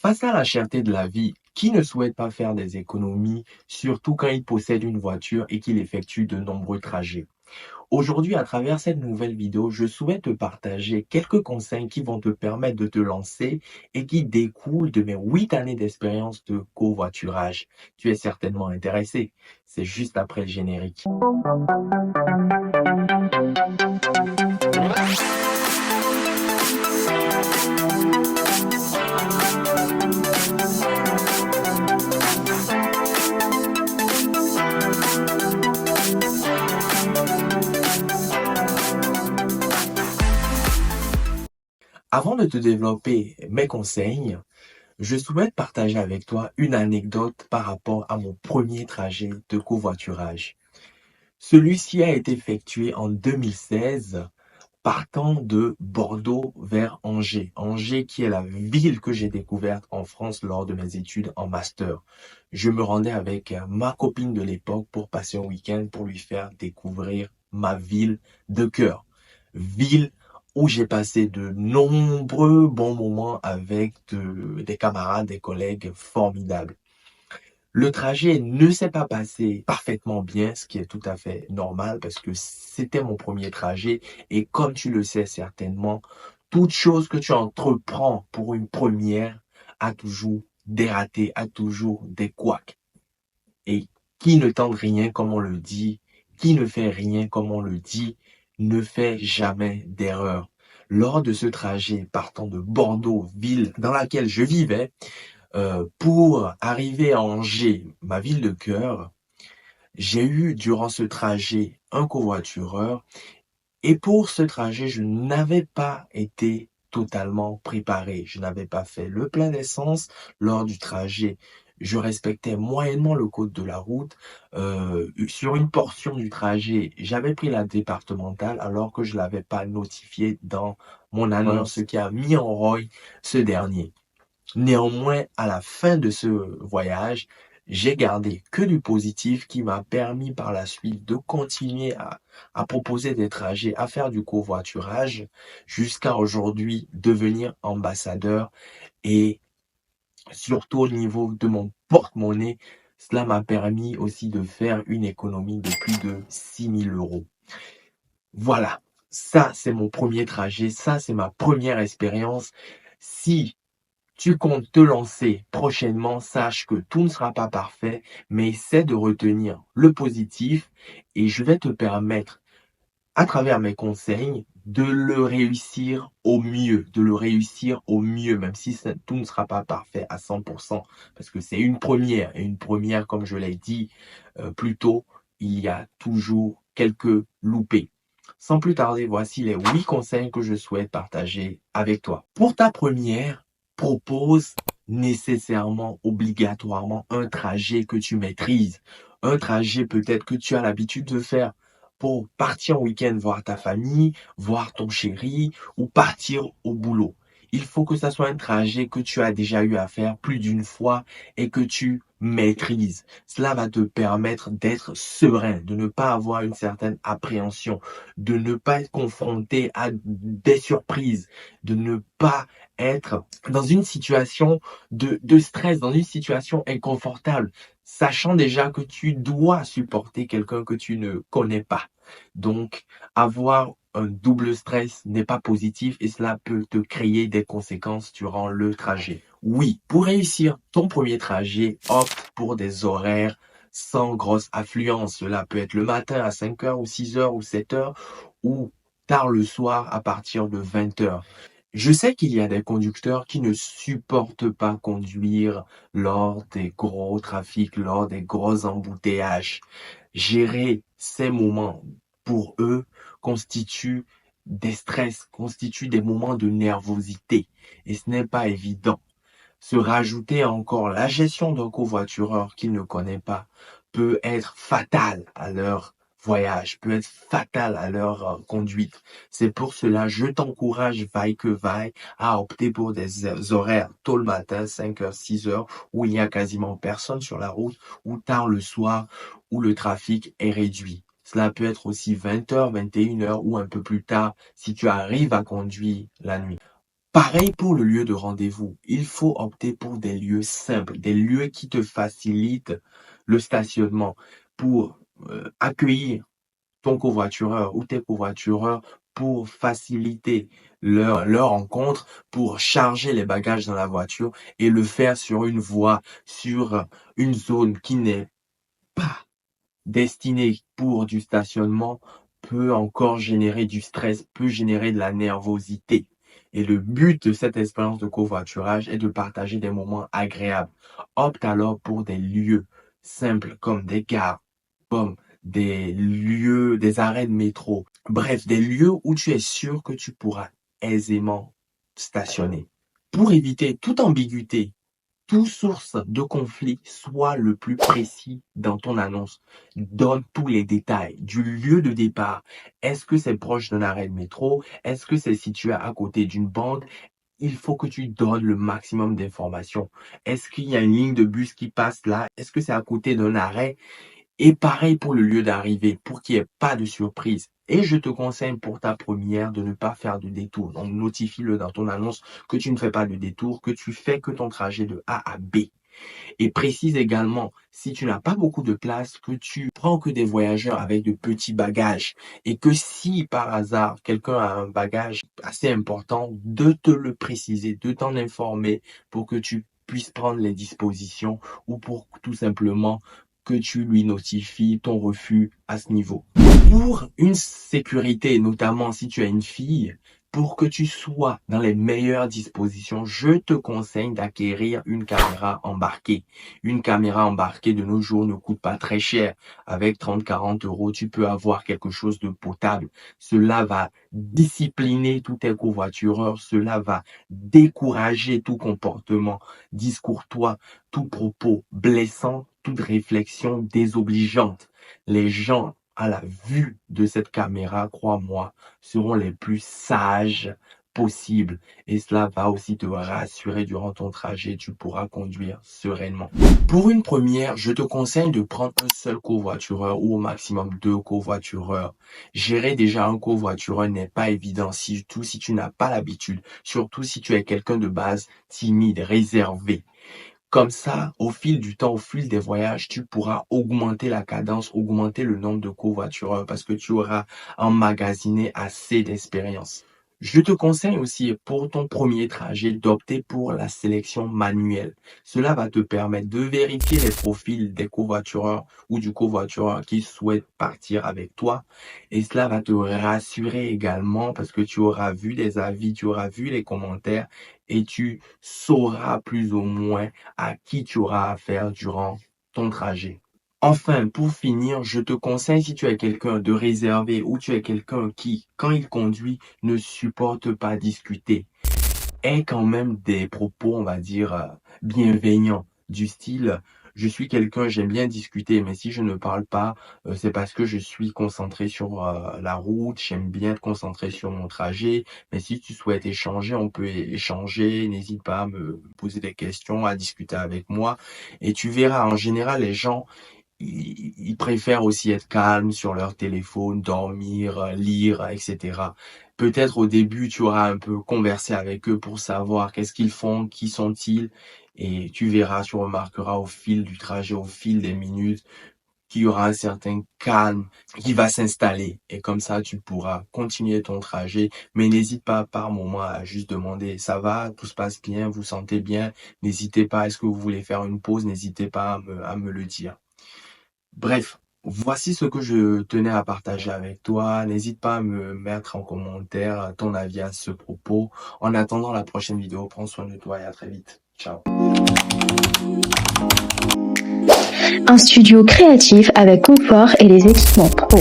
Face à la cherté de la vie, qui ne souhaite pas faire des économies, surtout quand il possède une voiture et qu'il effectue de nombreux trajets? Aujourd'hui, à travers cette nouvelle vidéo, je souhaite te partager quelques conseils qui vont te permettre de te lancer et qui découlent de mes 8 années d'expérience de covoiturage. Tu es certainement intéressé. C'est juste après le générique. Avant de te développer mes conseils, je souhaite partager avec toi une anecdote par rapport à mon premier trajet de covoiturage. Celui-ci a été effectué en 2016, partant de Bordeaux vers Angers. Angers qui est la ville que j'ai découverte en France lors de mes études en master. Je me rendais avec ma copine de l'époque pour passer un week-end pour lui faire découvrir ma ville de cœur. Ville où j'ai passé de nombreux bons moments avec des camarades, des collègues formidables. Le trajet ne s'est pas passé parfaitement bien, ce qui est tout à fait normal parce que c'était mon premier trajet et comme tu le sais certainement, toute chose que tu entreprends pour une première a toujours des ratés, a toujours des couacs. Et qui ne tente rien comme on le dit, qui ne fait rien comme on le dit, ne fait jamais d'erreur. Lors de ce trajet partant de Bordeaux, ville dans laquelle je vivais, pour arriver à Angers, ma ville de cœur, j'ai eu durant ce trajet un covoitureur et pour ce trajet, je n'avais pas été totalement préparé. Je n'avais pas fait le plein d'essence lors du trajet. Je respectais moyennement le code de la route. Sur une portion du trajet, j'avais pris la départementale alors que je l'avais pas notifié dans mon annonce, ce qui a mis en rogne ce dernier. Néanmoins, à la fin de ce voyage, j'ai gardé que du positif qui m'a permis par la suite de continuer à proposer des trajets, à faire du covoiturage, jusqu'à aujourd'hui devenir ambassadeur et surtout au niveau de mon porte-monnaie, cela m'a permis aussi de faire une économie de plus de 6 000 euros. Voilà, ça c'est mon premier trajet, ça c'est ma première expérience. Si tu comptes te lancer prochainement, sache que tout ne sera pas parfait, mais essaie de retenir le positif et je vais te permettre, à travers mes conseils, de le réussir au mieux, même si tout ne sera pas parfait à 100%, parce que c'est une première, et une première, comme je l'ai dit plus tôt, il y a toujours quelques loupés. Sans plus tarder, voici les 8 conseils que je souhaite partager avec toi. Pour ta première, propose nécessairement, obligatoirement un trajet que tu maîtrises. Un trajet peut-être que tu as l'habitude de faire pour partir en week-end voir ta famille, voir ton chéri ou partir au boulot. Il faut que ça soit un trajet que tu as déjà eu à faire plus d'une fois et que tu maîtrises. Cela va te permettre d'être serein, de ne pas avoir une certaine appréhension, de ne pas être confronté à des surprises, de ne pas être dans une situation de stress, dans une situation inconfortable, sachant déjà que tu dois supporter quelqu'un que tu ne connais pas. Donc, avoir un double stress n'est pas positif et cela peut te créer des conséquences durant le trajet. Oui, pour réussir ton premier trajet, opte pour des horaires sans grosse affluence. Cela peut être le matin à 5 heures ou 6 heures ou 7 heures ou tard le soir à partir de 20 heures. Je sais qu'il y a des conducteurs qui ne supportent pas conduire lors des gros trafics, lors des gros embouteillages. Gérer ces moments pour eux constitue des stress, constitue des moments de nervosité et ce n'est pas évident. Se rajouter encore la gestion d'un covoitureur qu'il ne connaît pas peut être fatal à leur voyage, peut être fatal à leur conduite. C'est pour cela, je t'encourage, vaille que vaille, à opter pour des horaires tôt le matin, 5 heures, 6 heures, où il n'y a quasiment personne sur la route, ou tard le soir, où le trafic est réduit. Cela peut être aussi 20 heures, 21 heures ou un peu plus tard si tu arrives à conduire la nuit. Pareil pour le lieu de rendez-vous. Il faut opter pour des lieux simples, des lieux qui te facilitent le stationnement pour accueillir ton covoitureur ou tes covoitureurs, pour faciliter leur rencontre, pour charger les bagages dans la voiture et le faire sur une voie, sur une zone qui n'est pas destinée pour du stationnement, peut encore générer du stress, peut générer de la nervosité. Et le but de cette expérience de covoiturage est de partager des moments agréables. Opte alors pour des lieux simples comme des gares, comme des lieux, des arrêts de métro. Bref, des lieux où tu es sûr que tu pourras aisément stationner. Pour éviter toute ambiguïté, toute source de conflit, sois le plus précis dans ton annonce. Donne tous les détails du lieu de départ. Est-ce que c'est proche d'un arrêt de métro? Est-ce que c'est situé à côté d'une banque? Il faut que tu donnes le maximum d'informations. Est-ce qu'il y a une ligne de bus qui passe là? Est-ce que c'est à côté d'un arrêt? Et pareil pour le lieu d'arrivée, pour qu'il n'y ait pas de surprise. Et je te conseille pour ta première de ne pas faire de détour. Donc notifie-le dans ton annonce que tu ne fais pas de détour, que tu fais que ton trajet de A à B. Et précise également, si tu n'as pas beaucoup de place, que tu prends que des voyageurs avec de petits bagages. Et que si par hasard quelqu'un a un bagage assez important, de te le préciser, de t'en informer pour que tu puisses prendre les dispositions ou pour tout simplement que tu lui notifies ton refus à ce niveau. Pour une sécurité, notamment si tu as une fille, pour que tu sois dans les meilleures dispositions, je te conseille d'acquérir une caméra embarquée. Une caméra embarquée de nos jours ne coûte pas très cher. Avec 30-40 euros, tu peux avoir quelque chose de potable. Cela va discipliner tous tes covoitureurs. Cela va décourager tout comportement discourtois, tout propos blessant, toute réflexion désobligeante. Les gens, à la vue de cette caméra, crois-moi, seront les plus sages possibles. Et cela va aussi te rassurer durant ton trajet. Tu pourras conduire sereinement. Pour une première, je te conseille de prendre un seul covoitureur ou au maximum 2 covoitureurs. Gérer déjà un covoitureur n'est pas évident, surtout si tu n'as pas l'habitude. Surtout si tu es quelqu'un de base timide, réservé. Comme ça, au fil du temps, au fil des voyages, tu pourras augmenter la cadence, augmenter le nombre de covoitureurs parce que tu auras emmagasiné assez d'expérience. Je te conseille aussi pour ton premier trajet d'opter pour la sélection manuelle. Cela va te permettre de vérifier les profils des covoitureurs ou du covoitureur qui souhaite partir avec toi. Et cela va te rassurer également parce que tu auras vu des avis, tu auras vu les commentaires et tu sauras plus ou moins à qui tu auras affaire durant ton trajet. Enfin, pour finir, je te conseille, si tu es quelqu'un de réservé ou tu es quelqu'un qui, quand il conduit, ne supporte pas discuter, aie quand même des propos, on va dire, bienveillants, du style, je suis quelqu'un, j'aime bien discuter, mais si je ne parle pas, c'est parce que je suis concentré sur la route, j'aime bien être concentré sur mon trajet, mais si tu souhaites échanger, on peut échanger, n'hésite pas à me poser des questions, à discuter avec moi, et tu verras, en général, les gens, ils préfèrent aussi être calmes sur leur téléphone, dormir, lire, etc. Peut-être au début, tu auras un peu conversé avec eux pour savoir qu'est-ce qu'ils font, qui sont-ils, et tu verras, tu remarqueras au fil du trajet, au fil des minutes, qu'il y aura un certain calme qui va s'installer. Et comme ça, tu pourras continuer ton trajet. Mais n'hésite pas par moment à juste demander, ça va, tout se passe bien, vous sentez bien? N'hésitez pas, est-ce que vous voulez faire une pause? N'hésitez pas à me le dire. Bref, voici ce que je tenais à partager avec toi. N'hésite pas à me mettre en commentaire ton avis à ce propos. En attendant la prochaine vidéo, prends soin de toi et à très vite. Ciao. Un studio créatif avec confort et les équipements pro.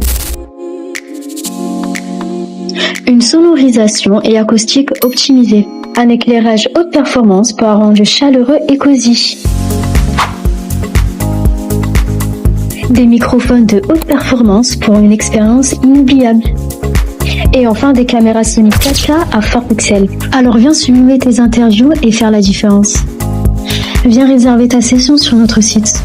Une sonorisation et acoustique optimisée. Un éclairage haute performance pour un rendu chaleureux et cosy. Des microphones de haute performance pour une expérience inoubliable. Et enfin des caméras Sony 4K à fort pixels. Alors viens suivre tes interviews et faire la différence. Viens réserver ta session sur notre site.